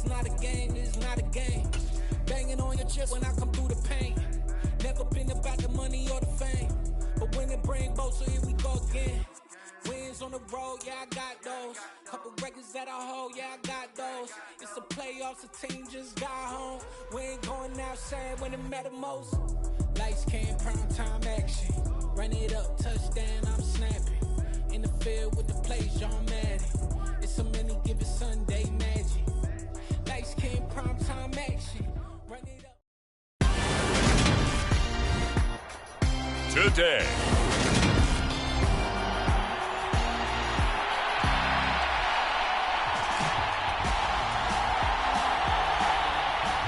not a game, it's not a game. Banging on your chest when I come through the pain. Never been about the money or the fame, but when it bring both, so here we go again. Wins on the road, yeah, I got those. Couple records that I hold, yeah, I got those. It's the playoffs, the team just got home. We ain't going outside when it matter most. Lights came, prime time action. Run it up, touchdown, I'm snapping. In the field with the plays, John Madden. It's a many given Sunday magic. Lights came, prime time action. Run it up. Today.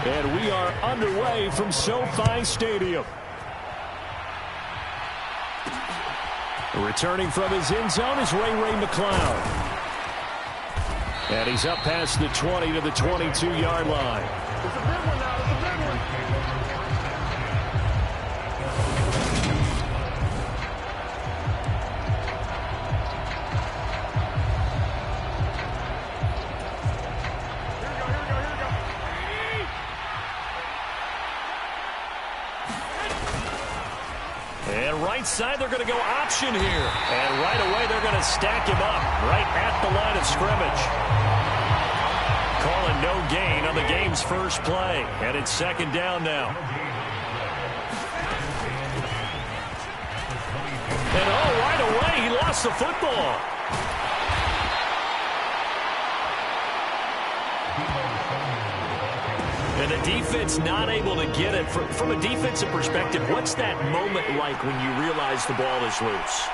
And we are underway from SoFi Stadium. Returning from his end zone is Ray McCloud. And he's up past the 20 to the 22-yard line. It's a big one now. It's a big one. And right side, they're going to go option here. And right away, they're going to stack him up right at the line of scrimmage. Calling no gain on the game's first play. And it's second down now. And right away, he lost the football. And the defense not able to get it. From a defensive perspective, what's that moment like when you realize the ball is loose?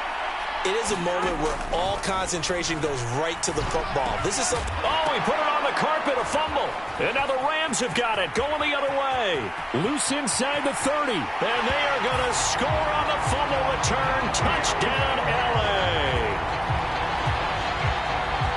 It is a moment where all concentration goes right to the football. This is something. Oh, he put it on the carpet, a fumble. And now the Rams have got it, going the other way. Loose inside the 30. And they are going to score on the fumble return. Touchdown, LA.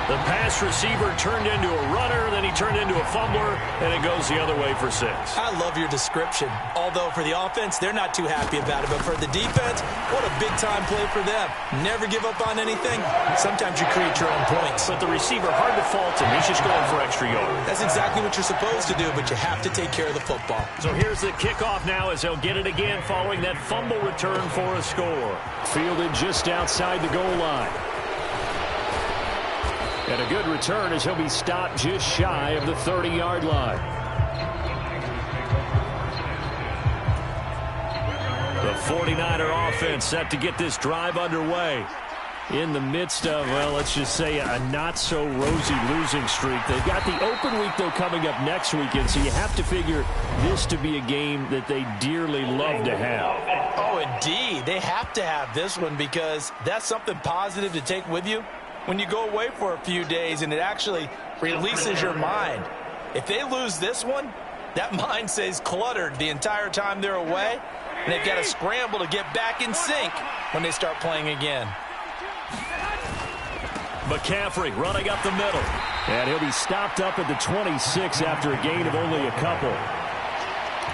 The pass receiver turned into a runner, then he turned into a fumbler, and it goes the other way for 6. I love your description. Although for the offense, they're not too happy about it. But for the defense, what a big-time play for them. Never give up on anything. Sometimes you create your own points. But the receiver, hard to fault him. He's just going for extra yards. That's exactly what you're supposed to do, but you have to take care of the football. So here's the kickoff now as they'll get it again following that fumble return for a score. Fielded just outside the goal line. And a good return as he'll be stopped just shy of the 30-yard line. The 49er offense set to get this drive underway. In the midst of, well, let's just say a not-so-rosy losing streak. They've got the open week, though, coming up next weekend, so you have to figure this to be a game that they dearly love to have. Oh, indeed. They have to have this one because that's something positive to take with you when you go away for a few days, and it actually releases your mind. If they lose this one, that mind stays cluttered the entire time they're away, and they've got to scramble to get back in sync when they start playing again. McCaffrey running up the middle, and he'll be stopped up at the 26 after a gain of only a couple.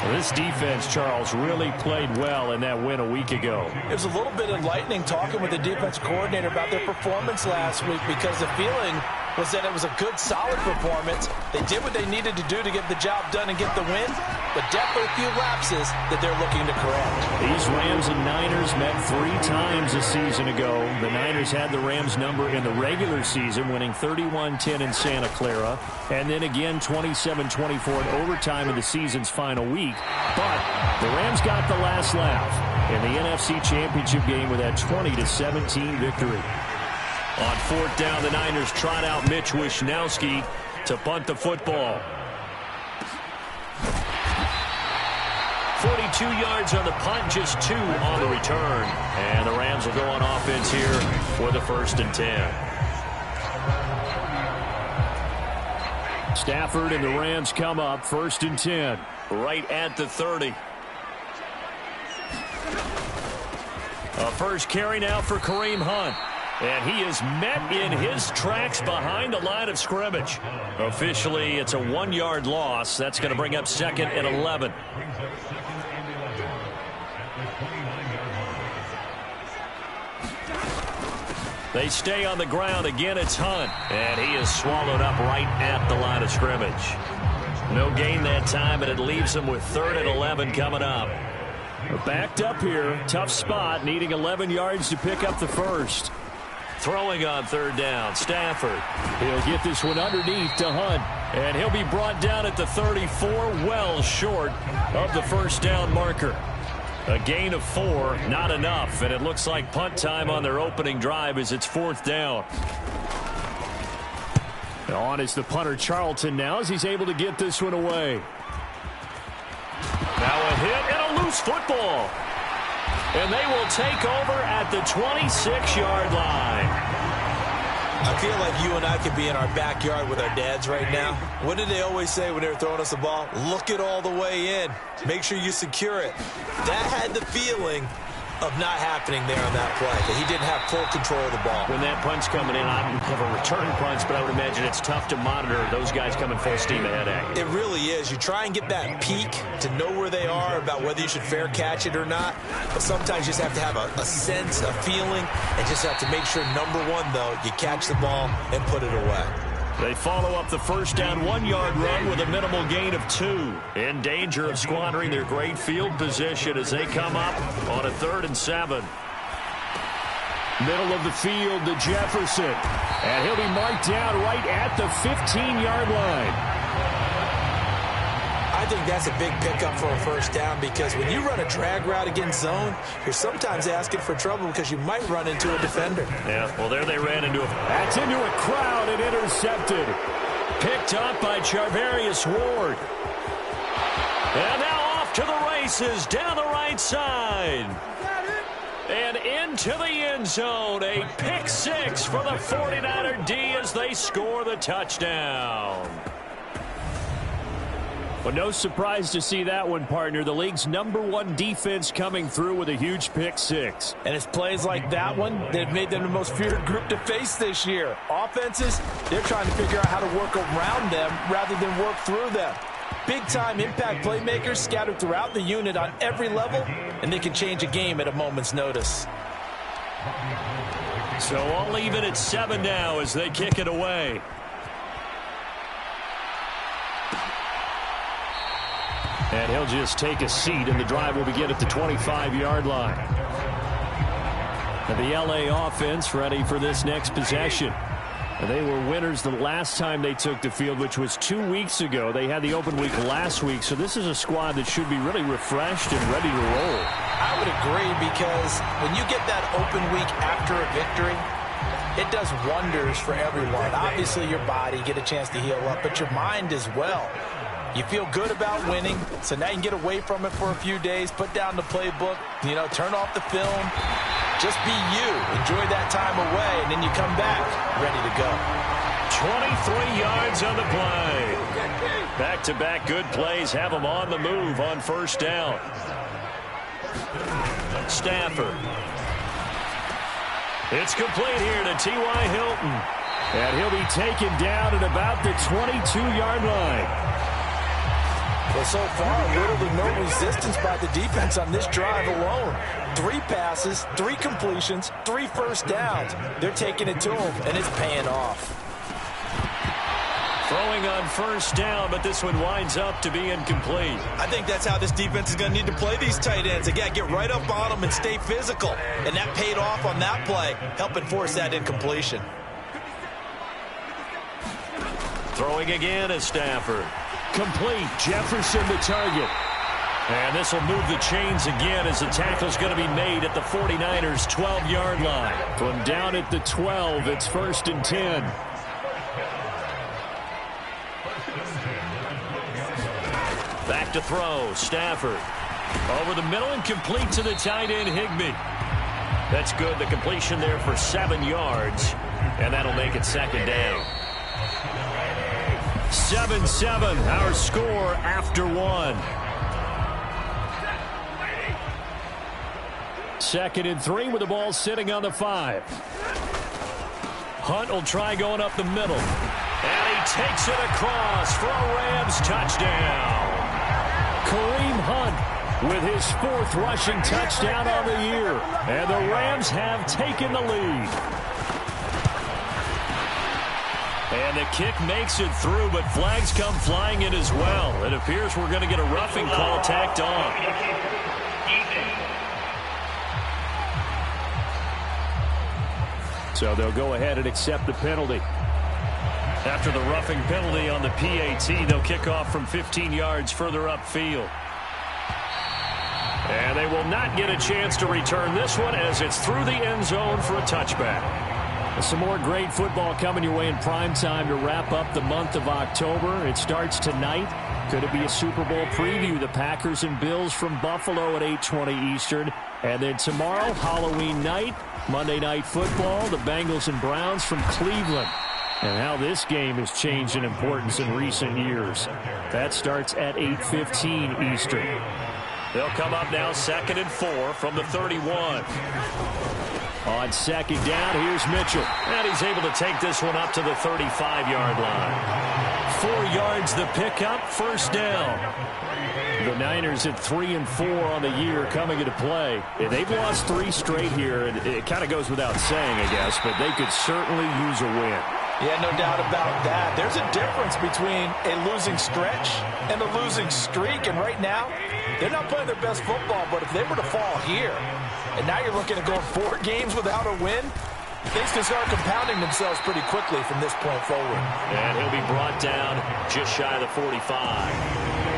This defense, Charles, really played well in that win a week ago. It was a little bit enlightening talking with the defense coordinator about their performance last week because the feeling was that it was a good, solid performance. They did what they needed to do to get the job done and get the win, but definitely a few lapses that they're looking to correct. These Rams and Niners met 3 times a season ago. The Niners had the Rams number in the regular season, winning 31-10 in Santa Clara, and then again 27-24 in overtime in the season's final week. But the Rams got the last laugh in the NFC Championship game with that 20-17 victory. On 4th down, the Niners trot out Mitch Wishnowsky to punt the football. 42 yards on the punt, just 2 on the return. And the Rams will go on offense here for the 1st and 10. Stafford and the Rams come up 1st and 10. Right at the 30. A first carry now for Kareem Hunt. And he is met in his tracks behind the line of scrimmage. Officially, it's a 1-yard loss. That's going to bring up 2nd and 11. They stay on the ground. Again, it's Hunt. And he is swallowed up right at the line of scrimmage. No gain that time, and it leaves him with 3rd and 11 coming up. Backed up here. Tough spot. Needing 11 yards to pick up the first. Throwing on 3rd down. Stafford. He'll get this one underneath to Hunt. And he'll be brought down at the 34, well short of the first down marker. A gain of 4, not enough. And it looks like punt time on their opening drive as it's 4th down. On is the punter Charlton now as he's able to get this one away. Now a hit and a loose football. And they will take over at the 26-yard line. I feel like you and I could be in our backyard with our dads right now. What did they always say when they were throwing us the ball? Look it all the way in. Make sure you secure it. That had the feeling of not happening there on that play, that he didn't have full control of the ball. When that punch coming in, I don't have a return punch, but I would imagine it's tough to monitor those guys coming full steam ahead at you. It really is. You try and get that peek to know where they are, about whether you should fair catch it or not. But sometimes you just have to have a sense, a feeling, and just have to make sure, number one, though, you catch the ball and put it away. They follow up the first down 1-yard run with a minimal gain of 2. In danger of squandering their great field position as they come up on a 3rd and 7. Middle of the field to Jefferson. And he'll be marked down right at the 15-yard line. I think that's a big pickup for a first down, because when you run a drag route against zone, you're sometimes asking for trouble because you might run into a defender. Yeah, well, there they ran into a... That's into a crowd and intercepted. Picked up by Charvarius Ward. And now off to the races down the right side. And into the end zone. A pick 6 for the 49er D as they score the touchdown. Well, no surprise to see that one, partner. The league's #1 defense coming through with a huge pick 6. And it's plays like that one that have made them the most feared group to face this year. Offenses, they're trying to figure out how to work around them rather than work through them. Big-time impact playmakers scattered throughout the unit on every level, and they can change a game at a moment's notice. So I'll leave it at 7 now as they kick it away. And he'll just take a seat, and the drive will begin at the 25-yard line. And the L.A. offense ready for this next possession. And they were winners the last time they took the field, which was 2 weeks ago. They had the open week last week, so this is a squad that should be really refreshed and ready to roll. I would agree, because when you get that open week after a victory, it does wonders for everyone. Obviously, your body, get a chance to heal up, but your mind as well. You feel good about winning, so now you can get away from it for a few days, put down the playbook, turn off the film, just be you. Enjoy that time away, and then you come back ready to go. 23 yards on the play. Back-to-back good plays have them on the move on first down. Stafford. It's complete here to T.Y. Hilton. And he'll be taken down at about the 22-yard line. Well, so far, little to no resistance by the defense on this drive alone. 3 passes, 3 completions, 3 first downs. They're taking it to him, and it's paying off. Throwing on first down, but this one winds up to be incomplete. I think that's how this defense is going to need to play these tight ends. Again, get right up on them and stay physical. And that paid off on that play, helping force that incompletion. Throwing again is Stafford. Complete. Jefferson the target. And this will move the chains again as the tackle's going to be made at the 49ers' 12-yard line. From down at the 12, it's 1st and 10. Back to throw. Stafford. Over the middle and complete to the tight end, Higbee. That's good. The completion there for 7 yards. And that'll make it 2nd down. 7-7, our score after 1. 2nd and 3 with the ball sitting on the 5. Hunt will try going up the middle. And he takes it across for a Rams touchdown. Kareem Hunt with his 4th rushing touchdown on the year. And the Rams have taken the lead. And the kick makes it through, but flags come flying in as well. It appears we're going to get a roughing call tacked on. So they'll go ahead and accept the penalty. After the roughing penalty on the PAT, they'll kick off from 15 yards further upfield. And they will not get a chance to return this one as it's through the end zone for a touchback. Some more great football coming your way in prime time to wrap up the month of October. It starts tonight. Could it be a Super Bowl preview? The Packers and Bills from Buffalo at 8:20 Eastern. And then tomorrow, Halloween night, Monday Night Football, the Bengals and Browns from Cleveland. And how this game has changed in importance in recent years. That starts at 8:15 Eastern. They'll come up now 2nd and 4 from the 31. On 2nd down, here's Mitchell. And he's able to take this one up to the 35-yard line. 4 yards the pickup, 1st down. The Niners at 3 and 4 on the year coming into play. They've lost 3 straight here, and it kind of goes without saying, I guess, but they could certainly use a win. Yeah, no doubt about that. There's a difference between a losing stretch and a losing streak, and right now, they're not playing their best football, but if they were to fall here, and now you're looking at going 4 games without a win, things can start compounding themselves pretty quickly from this point forward. And he'll be brought down just shy of the 45.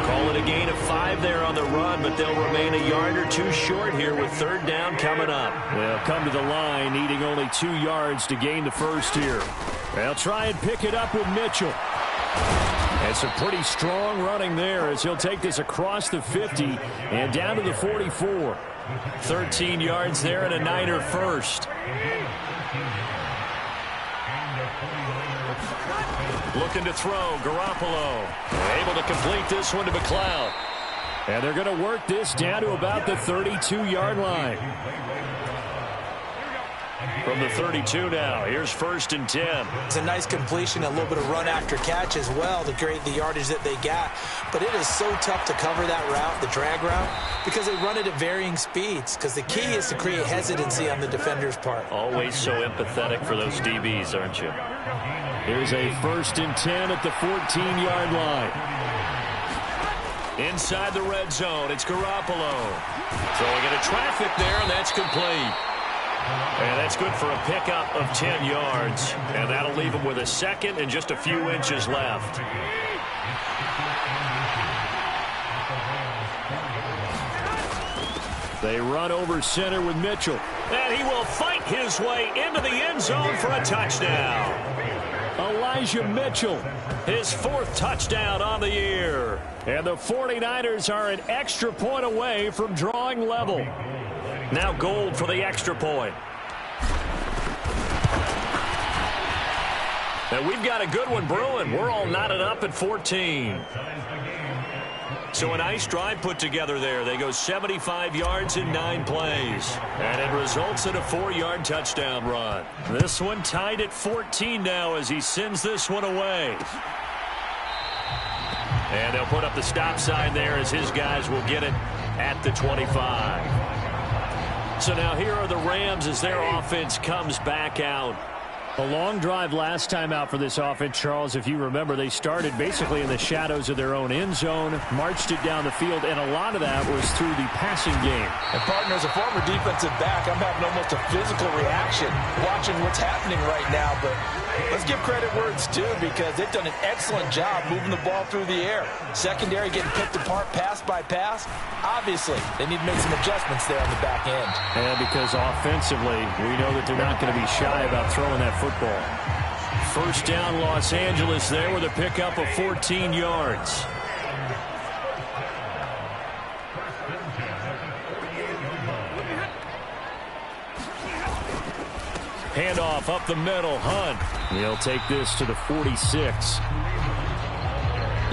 Call it a gain of 5 there on the run, but they'll remain a yard or 2 short here with 3rd down coming up. They'll come to the line needing only 2 yards to gain the first here. They'll try and pick it up with Mitchell. And some pretty strong running there as he'll take this across the 50 and down to the 44. 13 yards there and a Niner first. Looking to throw, Garoppolo. Able to complete this one to McLeod. And they're going to work this down to about the 32-yard line. From the 32 now, here's 1st and 10. It's a nice completion, a little bit of run after catch as well to create the yardage that they got. But it is so tough to cover that route, the drag route, because they run it at varying speeds. Because the key is to create hesitancy on the defender's part. Always so empathetic for those DBs, aren't you? Here's a 1st and 10 at the 14-yard line. Inside the red zone, it's Garoppolo. Throwing into traffic there, and that's complete. And that's good for a pickup of 10 yards. And that'll leave him with a 2nd and just a few inches left. They run over center with Mitchell. And he will fight his way into the end zone for a touchdown. Elijah Mitchell, his 4th touchdown on the year. And the 49ers are an extra point away from drawing level. Now Gold for the extra point. And we've got a good one brewing. We're all knotted up at 14. So a nice drive put together there. They go 75 yards in 9 plays. And it results in a 4-yard touchdown run. This one tied at 14 now as he sends this one away. And they'll put up the stop sign there as his guys will get it at the 25. So now here are the Rams as their offense comes back out. A long drive last time out for this offense, Charles. If you remember, they started basically in the shadows of their own end zone, marched it down the field, and a lot of that was through the passing game. And, partner, as a former defensive back, I'm having almost a physical reaction watching what's happening right now. But let's give credit where it's due because they've done an excellent job moving the ball through the air. Secondary getting picked apart pass by pass. Obviously, they need to make some adjustments there on the back end. And because offensively, we know that they're not going to be shy about throwing that football. 1st down, Los Angeles there with a pickup of 14 yards. Handoff up the middle, Hunt. He'll take this to the 46.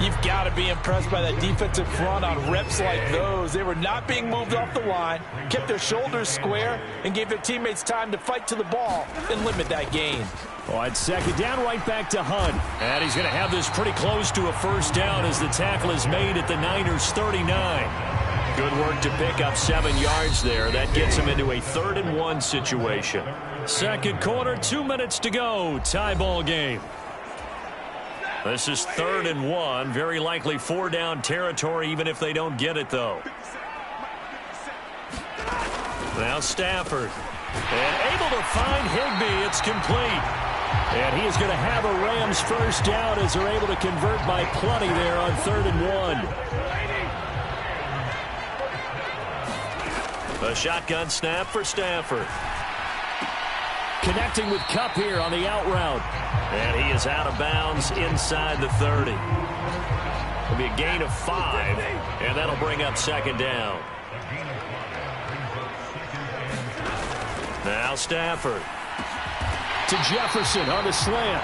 You've got to be impressed by that defensive front on reps like those. They were not being moved off the line, kept their shoulders square, and gave their teammates time to fight to the ball and limit that gain. On 2nd down, right back to Hunt. And he's going to have this pretty close to a 1st down as the tackle is made at the Niners' 39. Good work to pick up 7 yards there. That gets him into a 3rd and 1 situation. 2nd quarter, 2 minutes to go. Tie ball game. This is 3rd and 1. Very likely 4-down territory, even if they don't get it, though. Now Stafford. And able to find Higbee. It's complete. And he is going to have a Rams first down as they're able to convert by plenty there on 3rd and 1. A shotgun snap for Stafford. Connecting with Kupp here on the out route. And he is out of bounds inside the 30. It'll be a gain of 5, and that'll bring up 2nd down. Now Stafford. To Jefferson on the slant.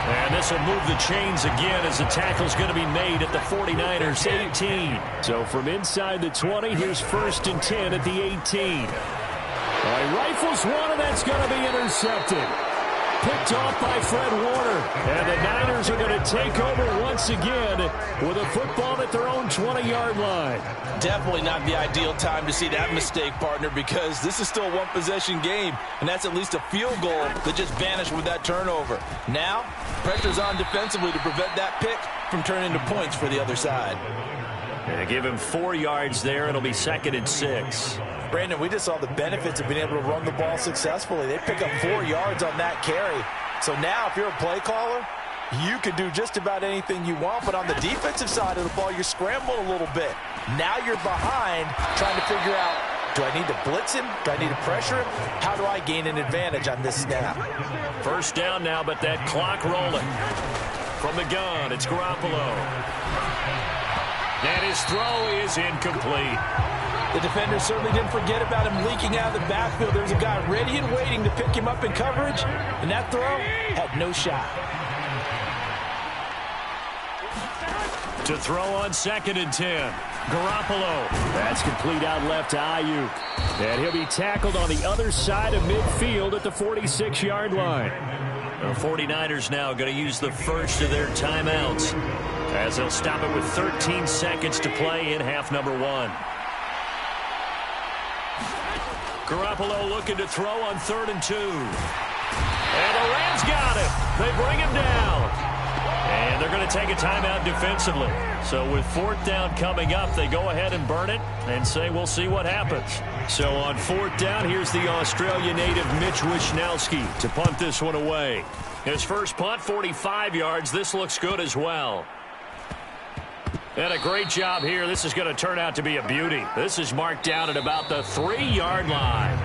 And this will move the chains again as the tackle's going to be made at the 49ers 18. So from inside the 20, here's 1st and 10 at the 18. He rifles one, and that's going to be intercepted. Picked off by Fred Warner. And the Niners are going to take over once again with a football at their own 20-yard line. Definitely not the ideal time to see that mistake, partner, because this is still a one-possession game, and that's at least a field goal that just vanished with that turnover. Now, pressure's on defensively to prevent that pick from turning into points for the other side. And give him 4 yards there. It'll be 2nd and 6. Brandon, we just saw the benefits of being able to run the ball successfully. They pick up 4 yards on that carry. So now, if you're a play caller, you can do just about anything you want. But on the defensive side of the ball, you're scrambling a little bit. Now you're behind trying to figure out, do I need to blitz him? Do I need to pressure him? How do I gain an advantage on this snap? First down now, but that clock rolling. From the gun, it's Garoppolo. And his throw is incomplete. The defender certainly didn't forget about him leaking out of the backfield. There was a guy ready and waiting to pick him up in coverage, and that throw had no shot. To throw on 2nd and 10. Garoppolo. That's complete out left to Ayuk. And he'll be tackled on the other side of midfield at the 46-yard line. The 49ers now going to use the first of their timeouts as they'll stop it with 13 seconds to play in half number 1. Garoppolo looking to throw on 3rd and 2. And the Rams got him. They bring him down. And they're going to take a timeout defensively. So with 4th down coming up, they go ahead and burn it and say we'll see what happens. So on 4th down, here's the Australia native Mitch Wishnowsky to punt this one away. His first punt, 45 yards. This looks good as well. And a great job here. This is going to turn out to be a beauty. This is marked down at about the 3-yard line.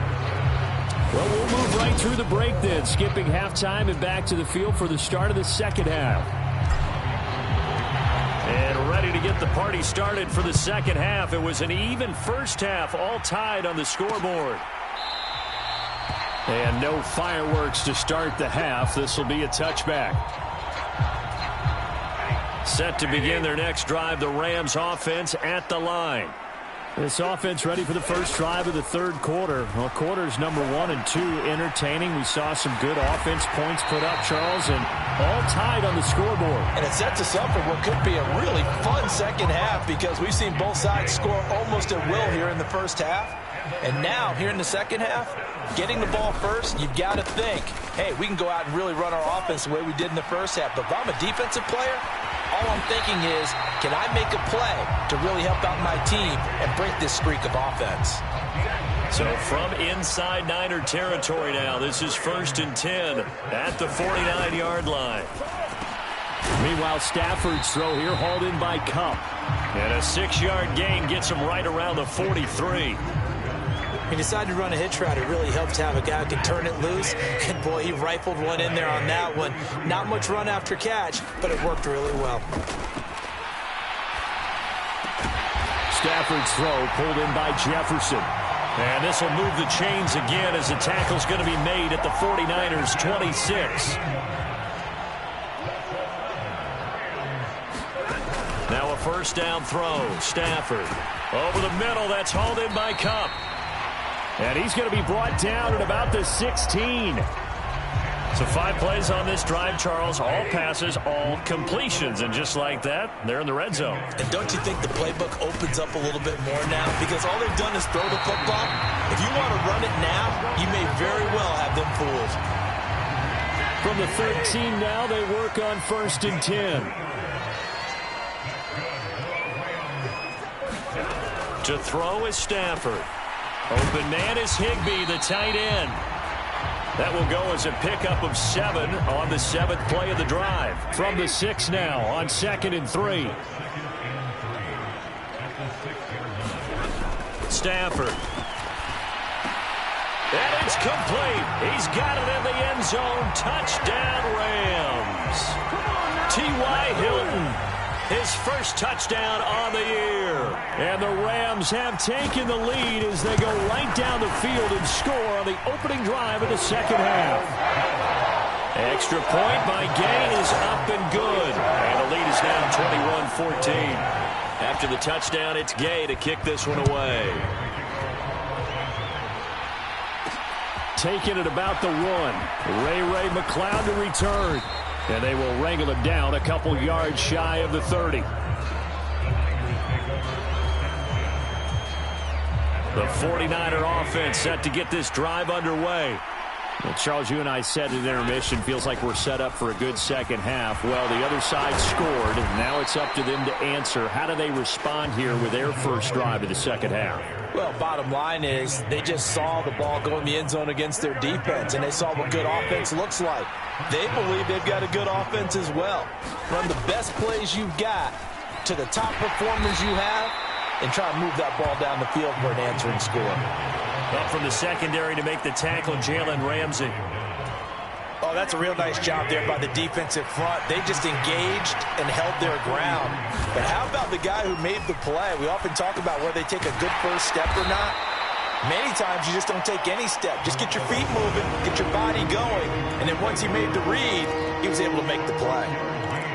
Well, we'll move right through the break then, skipping halftime and back to the field for the start of the 2nd half. And ready to get the party started for the 2nd half. It was an even first half, all tied on the scoreboard. And no fireworks to start the half. This will be a touchback. Set to begin their next drive, the Rams offense at the line. This offense ready for the first drive of the 3rd quarter. Well, quarters number 1 and 2 entertaining. We saw some good offense points put up, Charles, and all tied on the scoreboard. And it sets us up for what could be a really fun 2nd half because we've seen both sides score almost at will here in the first half. And now, here in the 2nd half, getting the ball first, you've got to think, hey, we can go out and really run our offense the way we did in the first half. But if I'm a defensive player, all I'm thinking is, can I make a play to really help out my team and break this streak of offense? So from inside Niner territory now, this is 1st and 10 at the 49-yard line. Meanwhile, Stafford's throw here hauled in by Kupp. And a 6-yard gain gets him right around the 43. He decided to run a hitch route. It really helps to have a guy who can turn it loose. And, boy, he rifled one in there on that one. Not much run after catch, but it worked really well. Stafford's throw pulled in by Jefferson. And this will move the chains again as the tackle's going to be made at the 49ers 26. Now a first down throw. Stafford over the middle. That's hauled in by Kupp. And he's going to be brought down at about the 16. So 5 plays on this drive, Charles. All passes, all completions. And just like that, they're in the red zone. And don't you think the playbook opens up a little bit more now? Because all they've done is throw the football. If you want to run it now, you may very well have them fooled. From the 13 now, they work on 1st and 10. To throw is Stafford. Open man is Higbee, the tight end. That will go as a pickup of 7 on the 7th play of the drive. From the 6 now on 2nd and 3. Stafford. And it's complete. He's got it in the end zone. Touchdown, Rams. T.Y. Hilton, his first touchdown on the year. And the Rams have taken the lead as they go right down the field and score on the opening drive of the second half. Extra point by Gay is up and good. And the lead is now 21-14. After the touchdown, it's Gay to kick this one away. Taking it about the 1. Ray McLeod to return. And they will wrangle him down a couple yards shy of the 30. The 49er offense set to get this drive underway. Well, Charles, you and I said at intermission, feels like we're set up for a good second half. Well, the other side scored, and now it's up to them to answer. How do they respond here with their first drive of the second half? Well, bottom line is they just saw the ball go in the end zone against their defense, and they saw what good offense looks like. They believe they've got a good offense as well. Run the best plays you've got to the top performers you have and try to move that ball down the field for an answering score. Up from the secondary to make the tackle, Jalen Ramsey. Oh, that's a real nice job there by the defensive front. They just engaged and held their ground. But how about the guy who made the play? We often talk about whether they take a good first step or not. Many times you just don't take any step. Just get your feet moving, get your body going. And then once he made the read, he was able to make the play.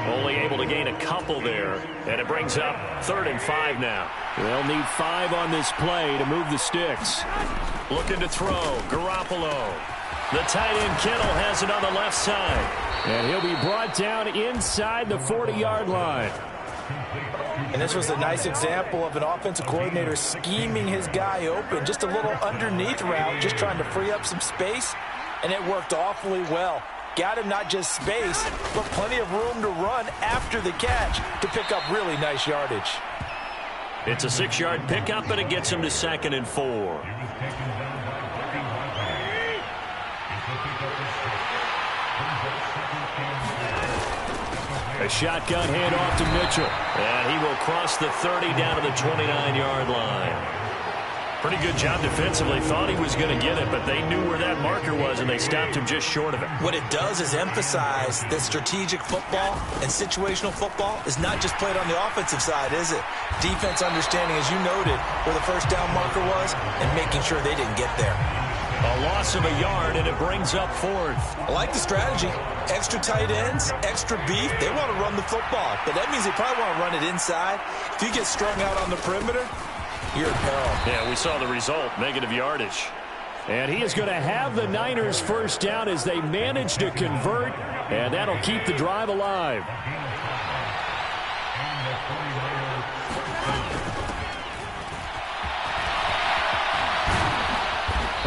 Only able to gain a couple there. And it brings up 3rd and 5 now. They'll need 5 on this play to move the sticks. Looking to throw, Garoppolo. The tight end Kittle has it on the left side. And he'll be brought down inside the 40-yard line. And this was a nice example of an offensive coordinator scheming his guy open. Just a little underneath route, just trying to free up some space. And it worked awfully well. Got him not just space, but plenty of room to run after the catch to pick up really nice yardage. It's a 6-yard pickup, and it gets him to 2nd and 4. A shotgun handoff to Mitchell. And he will cross the 30 down to the 29-yard line. Pretty good job defensively. Thought he was going to get it, but they knew where that marker was, and they stopped him just short of it. What it does is emphasize that strategic football and situational football is not just played on the offensive side, is it? Defense understanding, as you noted, where the first down marker was and making sure they didn't get there. A loss of a yard, and it brings up 4th. I like the strategy. Extra tight ends, extra beef. They want to run the football, but that means they probably want to run it inside. If you get strung out on the perimeter, you're in peril. Yeah, we saw the result, negative yardage. And he is going to have the Niners first down as they manage to convert, and that'll keep the drive alive.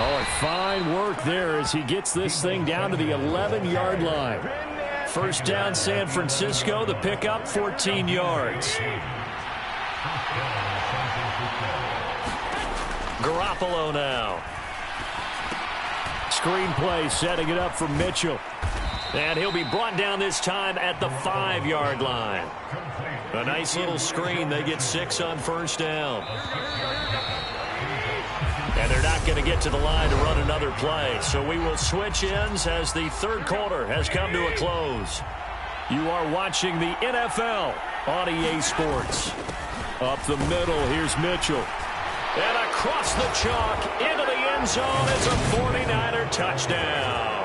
Oh, fine work there as he gets this thing down to the 11-yard line. First down, San Francisco. The pickup, 14 yards. Garoppolo now. Screen play, setting it up for Mitchell. And he'll be brought down this time at the 5-yard line. A nice little screen. They get 6 on first down. And they're not going to get to the line to run another play. So we will switch ends as the third quarter has come to a close. You are watching the NFL on EA Sports. Up the middle, here's Mitchell. And across the chalk into the end zone. It's a 49er touchdown.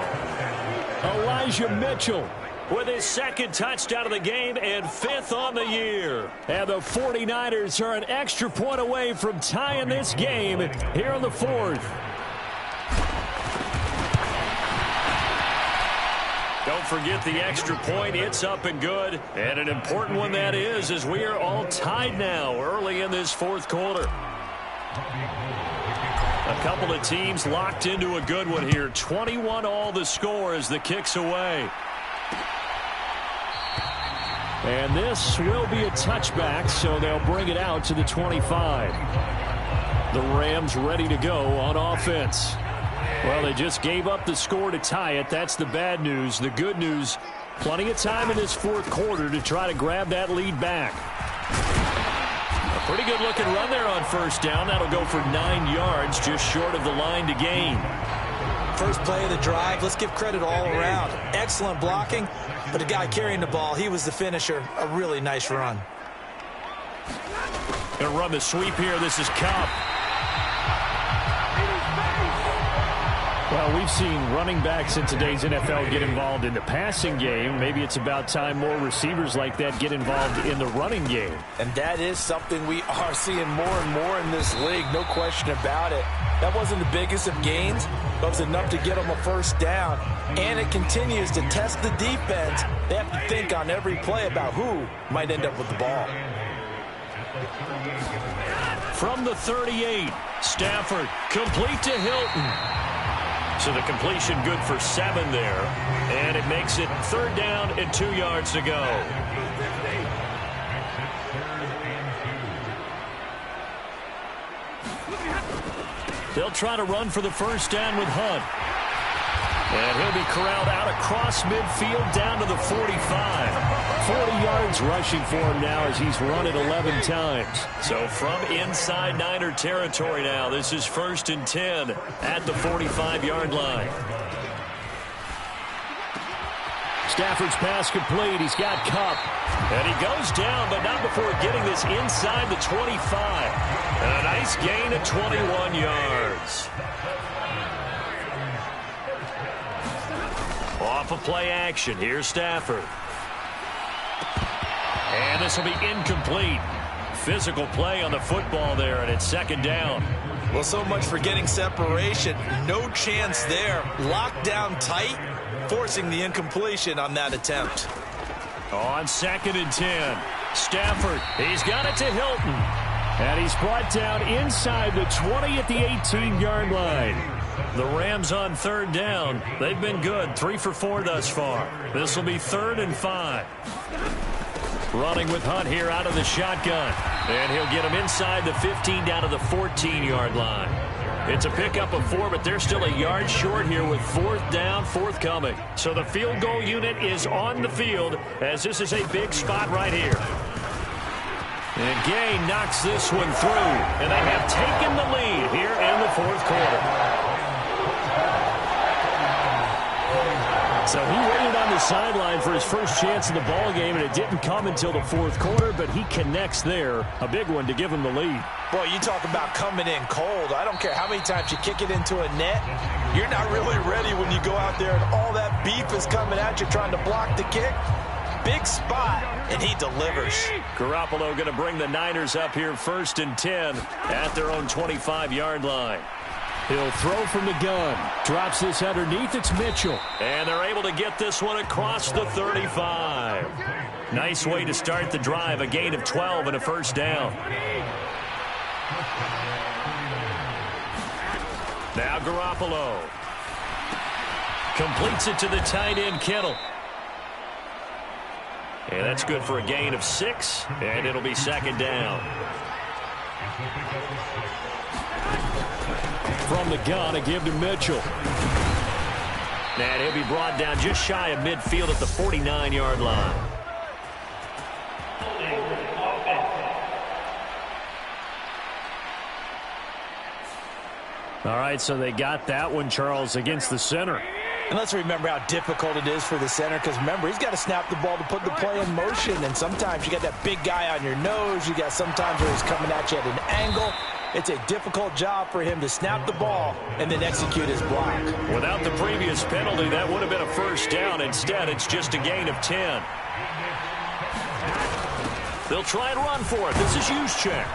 Elijah Mitchell with his 2nd touchdown of the game and 5th on the year. And the 49ers are an extra point away from tying this game here in the 4th. Don't forget the extra point. It's up and good. And an important one that is, as we are all tied now early in this 4th quarter. A couple of teams locked into a good one here. 21 all the score as the kick's away. And this will be a touchback, so they'll bring it out to the 25. The Rams ready to go on offense. Well, they just gave up the score to tie it. That's the bad news. The good news, plenty of time in this fourth quarter to try to grab that lead back. A pretty good-looking run there on first down. That'll go for 9 yards, just short of the line to gain. First play of the drive, let's give credit all around. Excellent blocking, but the guy carrying the ball, he was the finisher. A really nice run. Going to run the sweep here. This is Cup. Well, we've seen running backs in today's NFL get involved in the passing game. Maybe it's about time more receivers like that get involved in the running game. And that is something we are seeing more and more in this league, no question about it. That wasn't the biggest of gains, but it was enough to get them a first down. And it continues to test the defense. They have to think on every play about who might end up with the ball. From the 38, Stafford complete to Hilton. So the completion good for 7 there. And it makes it 3rd down and 2 yards to go. They'll try to run for the first down with Hunt. And he'll be corralled out across midfield down to the 45. 40 yards rushing for him now as he's run it 11 times. So from inside Niner territory now, this is 1st and 10 at the 45-yard line. Stafford's pass complete. He's got Cup. And he goes down, but not before getting this inside the 25. And a nice gain of 21 yards. Off of play action. Here's Stafford. And this will be incomplete. Physical play on the football there, and it's 2nd down. Well, so much for getting separation. No chance there. Locked down tight, forcing the incompletion on that attempt. On 2nd and 10. Stafford, he's got it to Hilton. And he's brought down inside the 20 at the 18-yard line. The Rams on 3rd down. They've been good. 3 for 4 thus far. This will be 3rd and 5. Running with Hunt here out of the shotgun. And he'll get him inside the 15 down to the 14-yard line. It's a pickup of 4, but they're still a yard short here with 4th down forthcoming. So the field goal unit is on the field as this is a big spot right here. And Gay knocks this one through. And they have taken the lead here in the 4th quarter. So he waited on the sideline for his first chance in the ball game, and it didn't come until the 4th quarter, but he connects there. A big one to give him the lead. Boy, you talk about coming in cold. I don't care how many times you kick it into a net. You're not really ready when you go out there and all that beef is coming at you trying to block the kick. Big spot, and he delivers. Garoppolo going to bring the Niners up here 1st and 10 at their own 25-yard line. He'll throw from the gun. Drops this underneath. It's Mitchell. And they're able to get this one across the 35. Nice way to start the drive. A gain of 12 and a first down. Now Garoppolo. Completes it to the tight end, Kittle. And that's good for a gain of 6. And it'll be 2nd down. From the gun, a give to Mitchell. And he'll be brought down just shy of midfield at the 49-yard line. All right, so they got that one, Charles, against the center. And let's remember how difficult it is for the center, because remember, he's got to snap the ball to put the play in motion, and sometimes you got that big guy on your nose. You got sometimes where he's coming at you at an angle. It's a difficult job for him to snap the ball and then execute his block. Without the previous penalty, that would have been a first down. Instead, it's just a gain of 10. They'll try and run for it. This is Juszczyk.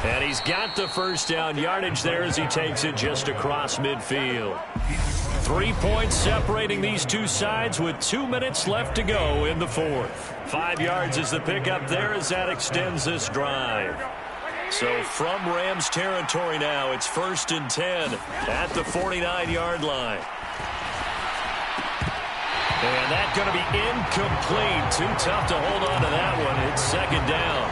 And he's got the first down yardage there as he takes it just across midfield. 3 points separating these two sides with 2 minutes left to go in the 4th. 5 yards is the pickup there as that extends this drive. So from Rams territory now, it's 1st and 10 at the 49-yard line. And that's going to be incomplete. Too tough to hold on to that one. It's second down.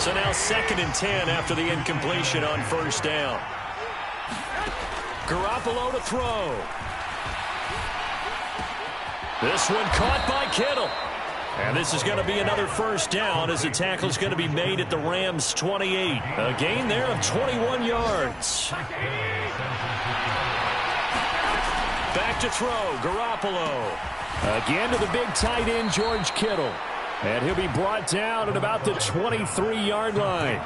So now 2nd and 10 after the incompletion on first down. Garoppolo to throw. This one caught by Kittle. And this is going to be another first down as the tackle is going to be made at the Rams' 28. A gain there of 21 yards. Back to throw, Garoppolo. Again to the big tight end, George Kittle. And he'll be brought down at about the 23-yard line.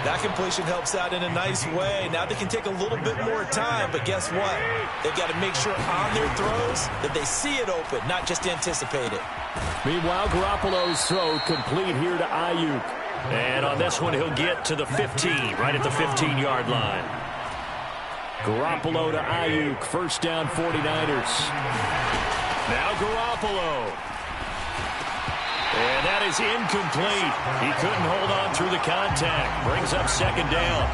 That completion helps out in a nice way. Now they can take a little bit more time, but guess what? They've got to make sure on their throws that they see it open, not just anticipate it. Meanwhile, Garoppolo's throw complete here to Ayuk. And on this one, he'll get to the 15, right at the 15-yard line. Garoppolo to Ayuk, first down 49ers. Now Garoppolo. And that is incomplete. He couldn't hold on through the contact. Brings up second down.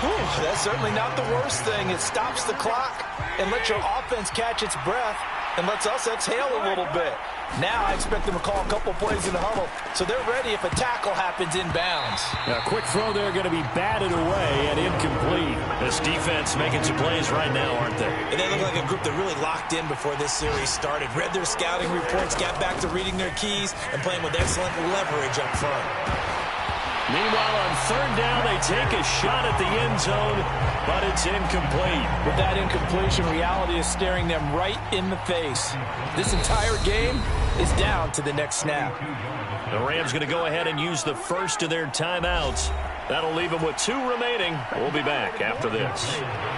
Whew, that's certainly not the worst thing. It stops the clock and lets your offense catch its breath and lets us exhale a little bit. Now I expect them to call a couple plays in the huddle, so they're ready if a tackle happens inbounds. A quick throw there going to be batted away and incomplete. This defense making some plays right now, aren't they? And they look like a group that really locked in before this series started. Read their scouting reports, got back to reading their keys, and playing with excellent leverage up front. Meanwhile, on third down, they take a shot at the end zone, but it's incomplete. With that incompletion, reality is staring them right in the face. This entire game is down to the next snap. The Rams going to go ahead and use the first of their timeouts. That'll leave them with 2 remaining. We'll be back after this.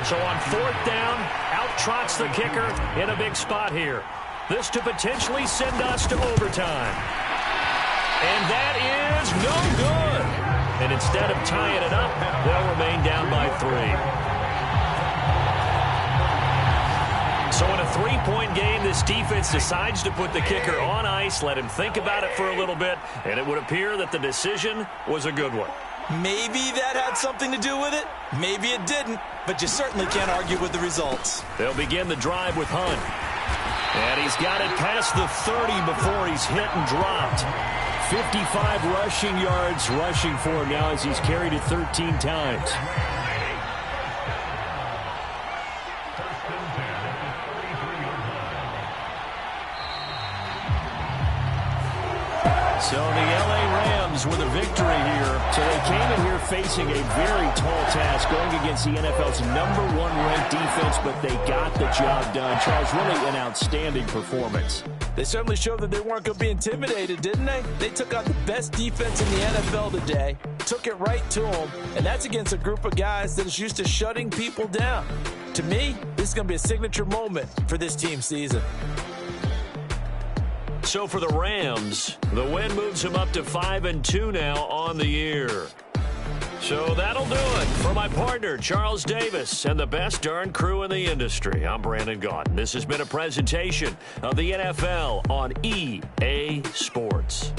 So on fourth down, out trots the kicker in a big spot here. This to potentially send us to overtime. And that is no good. And instead of tying it up, they'll remain down by 3. So in a 3-point game, this defense decides to put the kicker on ice, let him think about it for a little bit, and it would appear that the decision was a good one. Maybe that had something to do with it. Maybe it didn't, but you certainly can't argue with the results. They'll begin the drive with Hunt. And he's got it past the 30 before he's hit and dropped. 55 rushing yards rushing for him now as he's carried it 13 times. So the LA Rams with a victory here. So they came in here facing a very tall task going against the NFL's #1 ranked defense, but they got the job done. Charles, really an outstanding performance. They certainly showed that they weren't going to be intimidated, didn't they? They took out the best defense in the NFL today, took it right to them, and that's against a group of guys that is used to shutting people down. To me, this is going to be a signature moment for this team's season. So for the Rams, the win moves them up to 5-2 now on the year. So that'll do it. For my partner, Charles Davis, and the best darn crew in the industry, I'm Brandon Gaudin. This has been a presentation of the NFL on EA Sports.